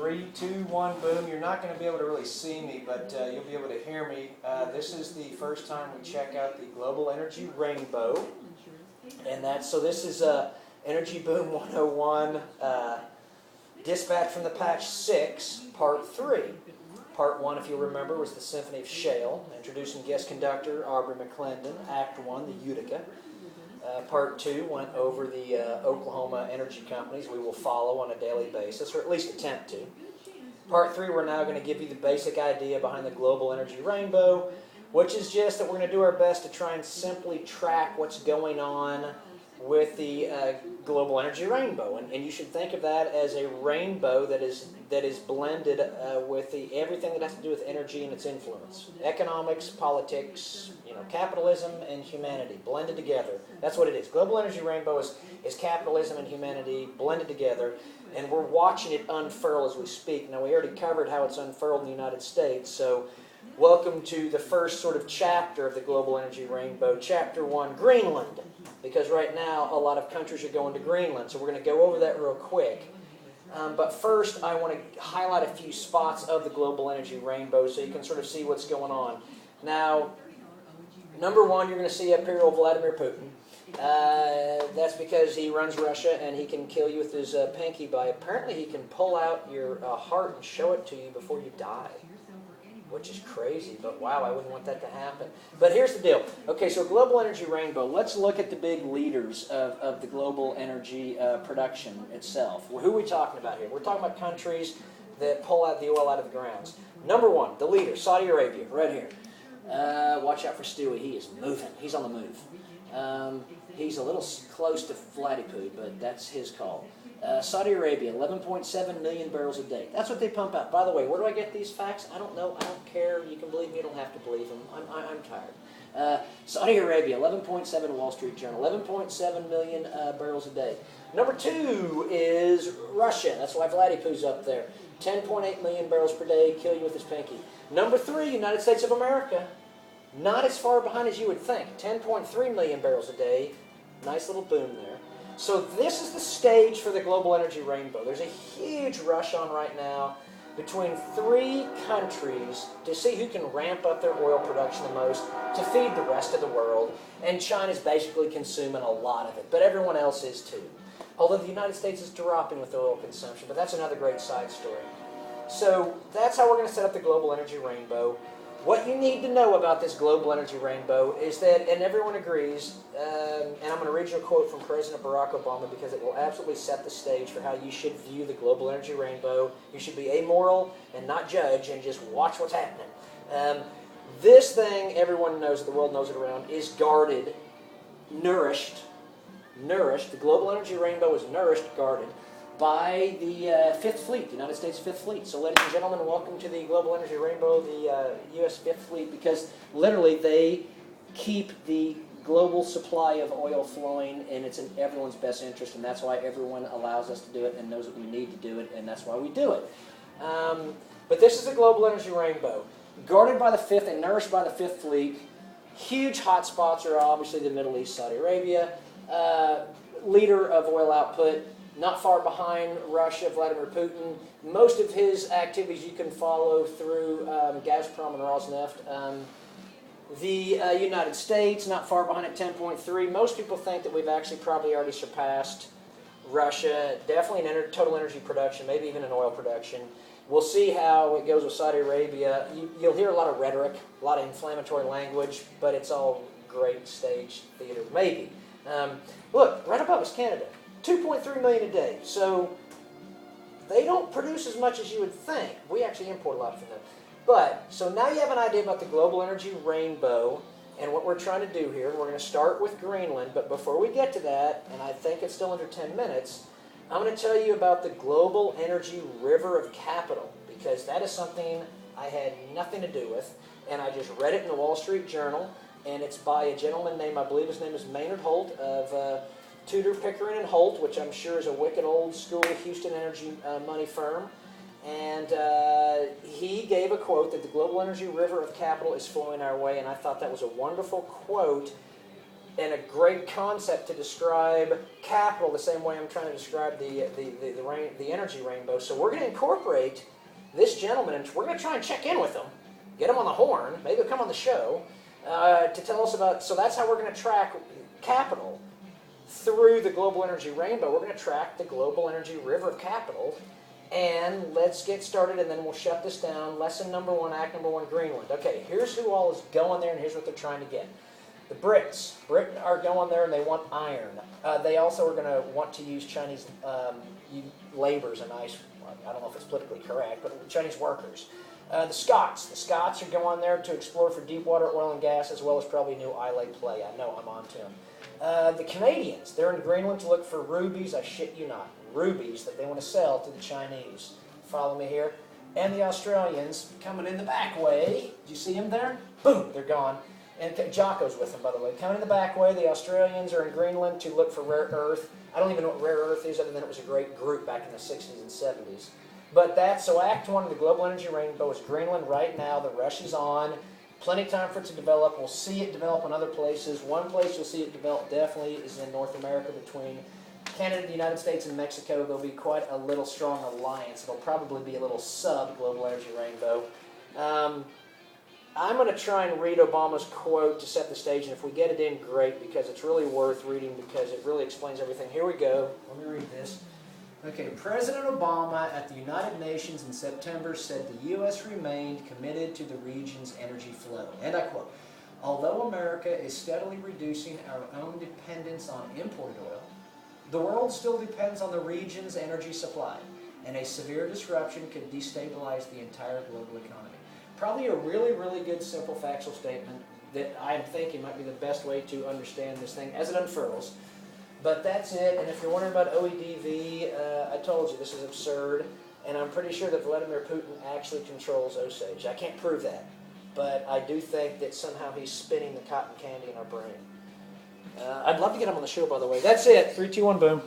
3, 2, 1, boom. You're not going to be able to really see me, but you'll be able to hear me. This is the first time we check out the global energy rainbow. And so this is Energy Boom 101, dispatch from the patch 6, part 3. Part 1, if you'll remember, was the Symphony of Shale, introducing guest conductor Aubrey McClendon. Act 1, the Utica. Part 2 went over the Oklahoma energy companies we will follow on a daily basis, or at least attempt to. Part 3, we're now going to give you the basic idea behind the global energy rainbow, which is just that we're going to do our best to try and simply track what's going on with the global energy rainbow. And you should think of that as a rainbow that is blended with everything that has to do with energy and its influence. Economics, politics, capitalism and humanity blended together. That's what it is. Global energy rainbow is capitalism and humanity blended together, and we're watching it unfurl as we speak. Now, we already covered how it's unfurled in the United States, so welcome to the first sort of chapter of the global energy rainbow, Chapter 1, Greenland. Because right now, a lot of countries are going to Greenland, so we're going to go over that real quick. But first, I want to highlight a few spots of the global energy rainbow so you can sort of see what's going on. Now, number 1, you're going to see up here old Vladimir Putin. That's because he runs Russia and he can kill you with his pinky by, apparently he can pull out your heart and show it to you before you die. Which is crazy, but wow, I wouldn't want that to happen. But here's the deal. Okay, so global energy rainbow, let's look at the big leaders of the global energy production itself. Well, who are we talking about here? We're talking about countries that pull out the oil out of the grounds. Number 1, the leader, Saudi Arabia, right here. Watch out for Stewie, he is moving. He's on the move. He's a little close to Vladipoo, but that's his call. Saudi Arabia, 11.7 million barrels a day. That's what they pump out. By the way, where do I get these facts? I don't know. I don't care. You can believe me. You don't have to believe them. I'm tired. Saudi Arabia, 11.7 Wall Street Journal, 11.7 million barrels a day. Number 2 is Russia. That's why Vladipoo's up there. 10.8 million barrels per day. Kill you with his pinky. Number 3, United States of America. Not as far behind as you would think. 10.3 million barrels a day. Nice little boom there. So this is the stage for the global energy rainbow. There's a huge rush on right now between 3 countries to see who can ramp up their oil production the most to feed the rest of the world. And China's basically consuming a lot of it, but everyone else is too. Although the United States is dropping with oil consumption, but that's another great side story. So that's how we're going to set up the global energy rainbow. What you need to know about this global energy rainbow is that, and everyone agrees, and I'm going to read you a quote from President Barack Obama because it will absolutely set the stage for how you should view the global energy rainbow. You should be amoral and not judge and just watch what's happening. This thing, everyone knows, the world knows it around, is guarded, nourished. The global energy rainbow is nourished, guarded by the 5th Fleet, the United States 5th Fleet. So ladies and gentlemen, welcome to the global energy rainbow, the U.S. 5th Fleet, because literally they keep the global supply of oil flowing, and it's in everyone's best interest, and that's why everyone allows us to do it and knows that we need to do it, and that's why we do it. But this is a global energy rainbow, guarded by the 5th and nourished by the 5th Fleet. Huge hot spots are obviously the Middle East, Saudi Arabia, leader of oil output. Not far behind Russia, Vladimir Putin. Most of his activities you can follow through Gazprom and Rosneft. The United States, not far behind at 10.3. Most people think that we've actually probably already surpassed Russia. Definitely in total energy production, maybe even in oil production. We'll see how it goes with Saudi Arabia. You'll hear a lot of rhetoric, a lot of inflammatory language, but it's all great stage theater, maybe. Look, right above us, Canada. 2.3 million a day. So they don't produce as much as you would think. We actually import a lot from them. But, so now you have an idea about the global energy rainbow and what we're trying to do here. And we're going to start with Greenland. But before we get to that, and I think it's still under 10 minutes, I'm going to tell you about the global energy river of capital. Because that is something I had nothing to do with. And I just read it in the Wall Street Journal. And it's by a gentleman named, I believe his name is Maynard Holt of Tudor, Pickering, and Holt, which I'm sure is a wicked old school Houston energy money firm. And he gave a quote that the global energy river of capital is flowing our way, and I thought that was a wonderful quote and a great concept to describe capital the same way I'm trying to describe the energy rainbow. So we're going to incorporate this gentleman, and we're going to try and check in with him, get him on the horn, maybe he'll come on the show, to tell us about, so that's how we're going to track capital through the global energy rainbow. We're going to track the global energy river of capital, and let's get started, and then we'll shut this down. Lesson number 1, act number 1, Greenland. Okay, here's who all is going there, and here's what they're trying to get. The Brits are going there, and they want iron. They also are going to want to use Chinese laborers, I don't know if it's politically correct, but Chinese workers. The Scots are going there to explore for deep water oil and gas, as well as probably new Islay play. I know I'm on to them. The Canadians, they're in Greenland to look for rubies, I shit you not, rubies that they want to sell to the Chinese. Follow me here. And the Australians coming in the back way. Do you see them there? Boom, they're gone. And Jocko's with them, by the way. Coming in the back way, the Australians are in Greenland to look for rare earth. I don't even know what rare earth is, other than it was a great group back in the 60s and 70s. But so Act 1 of the Global Energy Rainbow is Greenland right now. The rush is on. Plenty of time for it to develop. We'll see it develop in other places. One place you'll see it develop definitely is in North America between Canada, the United States, and Mexico. There'll be quite a little strong alliance. It'll probably be a little sub-Global Energy Rainbow. I'm going to try and read Obama's quote to set the stage, and if we get it in, great, because it's really worth reading because it really explains everything. Here we go. Let me read this. Okay, President Obama at the United Nations in September said the U.S. remained committed to the region's energy flow. And I quote, "Although America is steadily reducing our own dependence on imported oil, the world still depends on the region's energy supply, and a severe disruption could destabilize the entire global economy." Probably a really, really good, simple, factual statement that I'm thinking might be the best way to understand this thing as it unfurls. But that's it, and if you're wondering about OEDV, I told you this is absurd, and I'm pretty sure that Vladimir Putin actually controls Osage. I can't prove that, but I do think that somehow he's spinning the cotton candy in our brain. I'd love to get him on the show, by the way. That's it. 3, 2, 1, boom.